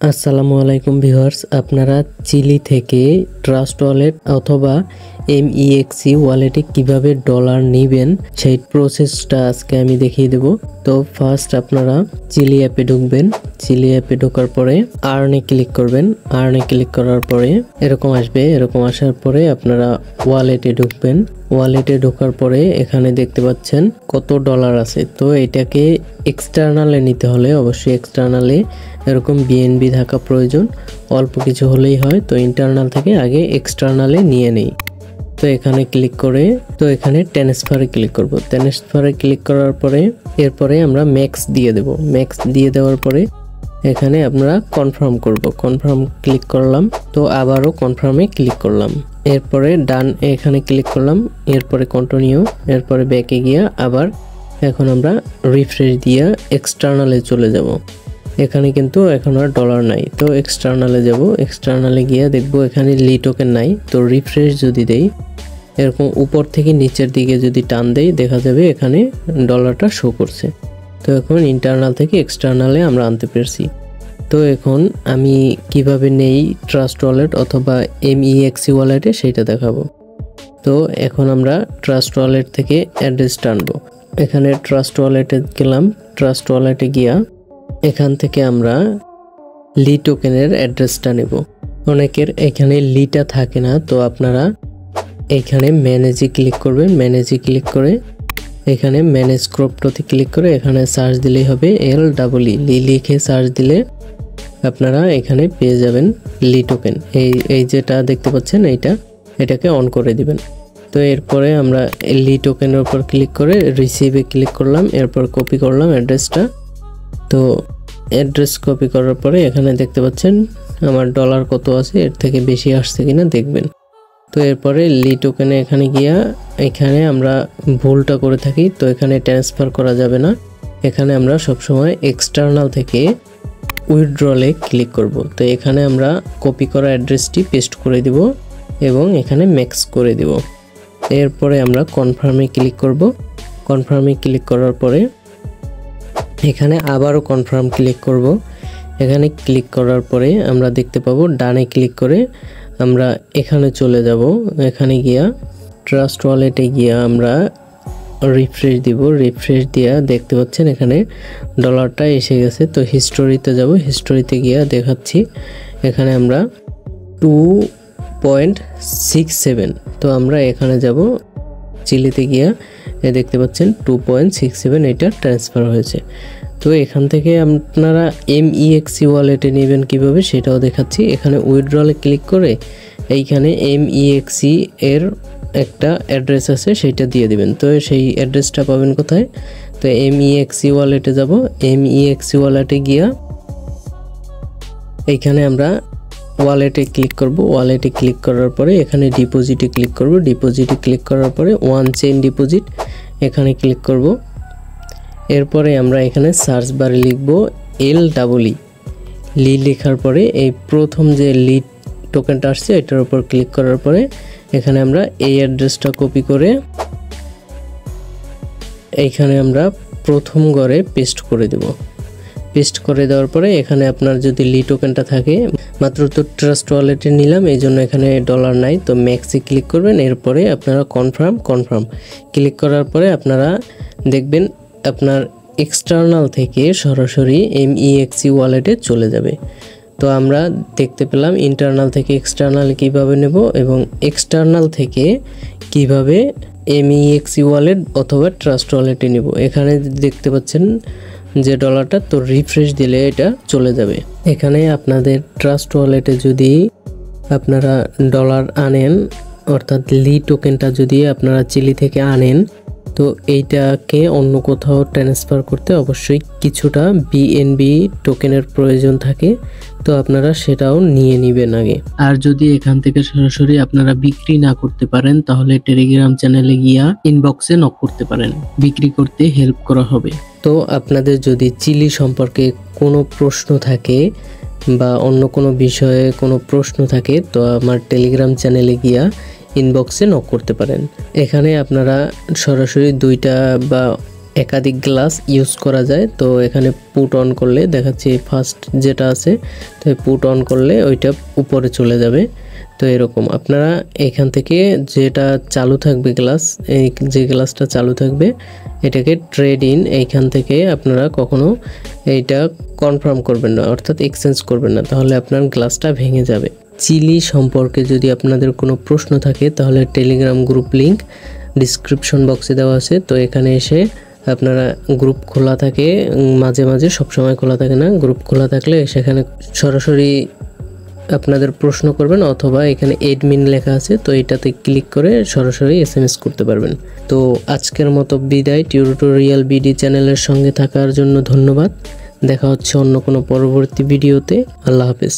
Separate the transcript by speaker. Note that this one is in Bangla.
Speaker 1: আসসালামু আলাইকুম ভিউয়ার্স, আপনারা চিলি থেকে ট্রাস্ট ওয়ালেট অথবা MEXC ওয়ালেটে কিভাবে ডলার নেবেন সেই প্রসেসটা আজকে আমি দেখিয়ে দেব। তো ফার্স্ট আপনারা চিলি অ্যাপে ঢুকবেন। চিলি অ্যাপে ঢোকার পরে আর্নে ক্লিক করবেন। আর্নে ক্লিক করার পরে এরকম আসবে। এরকম আসার পরে আপনারা ওয়ালেটে ঢুকবেন। ওয়ালেটে ঢোকার পরে এখানে দেখতে পাচ্ছেন কত ডলার আছে। তো এটাকে এক্সটার্নালে নিতে হলে অবশ্যই এক্সটার্নালে এরকম BNB থাকা প্রয়োজন, অল্প কিছু হলেই হয়। তো ইন্টারনাল থেকে আগে এক্সটার্নালে নিয়ে নেই। তো এখানে ক্লিক করে এখানে ট্রান্সফারে ক্লিক করব। ট্রান্সফারে ক্লিক করার পরে এরপরে আমরা ম্যাক্স দিয়ে দেব। ম্যাক্স দিয়ে দেওয়ার পরে এখানে আমরা কনফার্ম করব। কনফার্ম ক্লিক করলাম। তো আবারও কনফার্মে ক্লিক করলাম। এরপরে ডান এখানে ক্লিক করলাম। এরপরে কন্টিনিউ। এরপরে ব্যাকে গিয়া আবার এখন আমরা রিফ্রেশ দিয়ে এক্সটার্নালে চলে যাব। এখানে কিন্তু এখন আর ডলার নাই। তো এক্সটার্নালে যাব। এক্সটার্নালে গিয়ে দেখব এখানে লি টোকেন নাই। তো রিফ্রেশ যদি দেই, এরকম উপর থেকে নিচের দিকে যদি টান দেই দেখা যাবে এখানে ডলারটা শো করছে। তো এখন ইন্টারনাল থেকে এক্সটার্নালে আমরা আনতে পেরেছি। তো এখন আমি কিভাবে নেই ট্রাস্ট ওয়ালেট অথবা MEXC ওয়ালেটে সেটা দেখাবো। তো এখন আমরা ট্রাস্ট ওয়ালেট থেকে অ্যাড্রেস টানবো। এখানে ট্রাস্ট ওয়ালেটে গেলাম। ট্রাস্ট ওয়ালেটে গিয়া এখান থেকে আমরা লি টোকেনের অ্যাড্রেসটা নেব। অনেকের এখানে লিটা থাকে না। তো আপনারা এখানে ম্যানেজে ক্লিক করবেন। ম্যানেজে ক্লিক করে এখানে ম্যানেজ ক্রপটোতে ক্লিক করে এখানে সার্চ দিলেই হবে LEE লি লিখে সার্চ দিলে আপনারা এখানে পেয়ে যাবেন লি টোকেন। এই যেটা দেখতে পাচ্ছেন এটাকে অন করে দিবেন। তো এরপরে আমরা লি টোকেনের উপর ক্লিক করে রিসিভে ক্লিক করলাম। এরপর কপি করলাম অ্যাড্রেসটা। তো অ্যাড্রেস কপি করার পরে এখানে দেখতে পাচ্ছেন আমার ডলার কত আছে, এর থেকে বেশি আসছে কিনা দেখবেন। তো এরপরে লি টোকেনে এখানে গিয়া এখানে আমরা ভুলটা করে থাকি। তো এখানে ট্রান্সফার করা যাবে না। এখানে আমরা সবসময় এক্সটার্নাল থেকে উইথড্রলে ক্লিক করব। তো এখানে আমরা কপি করা অ্যাড্রেসটি পেস্ট করে দিব এবং এখানে ম্যাক্স করে দিব। এরপরে আমরা কনফার্মে ক্লিক করব। কনফার্মে ক্লিক করার পরে এখানে আবারও কনফার্ম ক্লিক করব। এখানে ক্লিক করার পরে আমরা দেখতে পাবো ডানে ক্লিক করে আমরা এখানে চলে যাব। এখানে গিয়া ট্রাস্ট ওয়ালেটে গিয়া আমরা রিফ্রেশ দিব। রিফ্রেশ দিয়া দেখতে পাচ্ছেন এখানে ডলারটা এসে গেছে। তো হিস্টোরিতে যাব। হিস্টোরিতে গিয়া দেখাচ্ছি এখানে আমরা 2.67। তো আমরা এখানে যাব চিলিতে গিয়া দেখতে পাচ্ছেন 2.67 এটা ট্রান্সফার হয়েছে। তো এখান থেকে আপনারা MEXC ওয়ালেটে নেবেন কিভাবে সেটাও দেখাচ্ছি। এখানে উইথড্রলে ক্লিক করে এইখানে MEXC এর একটা অ্যাড্রেস আছে সেটা দিয়ে দিবেন। তো সেই অ্যাড্রেসটা পাবেন কোথায়? তো MEXC ওয়ালেটে যাব। MEXC ওয়ালেটে গিয়া এইখানে আমরা ওয়ালেটে ক্লিক করব। ওয়ালেটে ক্লিক করার পরে এখানে ডিপোজিটে ক্লিক করব। ডিপোজিটে ক্লিক করার পরে ওয়ান চেইন ডিপোজিট এখানে ক্লিক করব। এরপরে আমরা এখানে সার্চ বারে লিখব LEE লি লেখার পরে এই প্রথম যে লি টোকেনটা আসছে এটার উপর ক্লিক করার পরে এখানে আমরা এই অ্যাড্রেসটা কপি করে এইখানে আমরা প্রথম ঘরে পেস্ট করে দেব। পেস্ট করে দেওয়ার পরে এখানে আপনার যদি লি টোকেনটা থাকে, মাত্র তো ট্রাস্ট ওয়ালেটে নিলাম এই জন্য এখানে ডলার নাই। তো ম্যাক্সে ক্লিক করবেন। এরপরে আপনারা কনফার্ম ক্লিক করার পরে আপনারা দেখবেন আপনার এক্সটার্নাল থেকে সরাসরি MEXC ওয়ালেটে চলে যাবে। তো আমরা দেখতে পেলাম ইন্টারনাল থেকে এক্সটার্নাল কিভাবে নেব এবং এক্সটার্নাল থেকে কিভাবে MEXC ওয়ালেট অথবা ট্রাস্ট ওয়ালেটে নেব। এখানে দেখতে পাচ্ছেন যে ডলারটা, তো রিফ্রেশ দিলে এটা চলে যাবে। এখানে আপনাদের ট্রাস্ট ওয়ালেটে যদি আপনারা ডলার আনেন অর্থাৎ লি টোকেনটা যদি আপনারা চিলি থেকে আনেন, তো এইটাকে অন্য কোথাও ট্রান্সফার করতে অবশ্যই কিছুটা BNB টোকেনের প্রয়োজন থাকে। তো আপনারা সেটাও নিয়ে নেবেন আগে। আর যদি এখান থেকে সরাসরি আপনারা বিক্রি না করতে পারেন তাহলে টেলিগ্রাম চ্যানেলে গিয়া ইনবক্সে নক করতে পারেন, বিক্রি করতে হেল্প করা হবে। তো আপনাদের যদি চিলি সম্পর্কে কোনো প্রশ্ন থাকে বা অন্য কোনো বিষয়ে কোনো প্রশ্ন থাকে তো আমার টেলিগ্রাম চ্যানেলে গিয়া ইনবক্সে নক করতে পারেন। এখানে আপনারা সরাসরি দুইটা বা একাধিক গ্লাস ইউজ করা যায়। তো এখানে পুট অন করলে দেখাচ্ছি ফার্স্ট যেটা আছে, তো পুট অন করলে ওইটা উপরে চলে যাবে। তো এরকম আপনারা এখান থেকে যেটা চালু থাকবে গ্লাস, এই যে গ্লাসটা চালু থাকবে এটাকে ট্রেড ইন, এইখান থেকে আপনারা কখনো এইটা কনফার্ম করবেন না, অর্থাৎ এক্সচেঞ্জ করবেন না, তাহলে আপনার গ্লাসটা ভেঙে যাবে। চিলি সম্পর্কে যদি আপনাদের কোনো প্রশ্ন থাকে তাহলে টেলিগ্রাম গ্রুপ লিংক ডিসক্রিপশন বক্সে দেওয়া আছে। তো এখানে এসে আপনারা গ্রুপ খোলা থাকে মাঝে মাঝে, সবসময় খোলা থাকে না। গ্রুপ খোলা থাকলে সেখানে সরাসরি আপনাদের প্রশ্ন করবেন, অথবা এখানে এডমিন লেখা আছে, তো এটাতে ক্লিক করে সরাসরি SMS করতে পারবেন। তো আজকের মতো বিদায়। টিউটোরিয়াল বিডি চ্যানেলের সঙ্গে থাকার জন্য ধন্যবাদ। দেখা হচ্ছে অন্য কোনো পরবর্তী ভিডিওতে। আল্লাহ হাফেজ।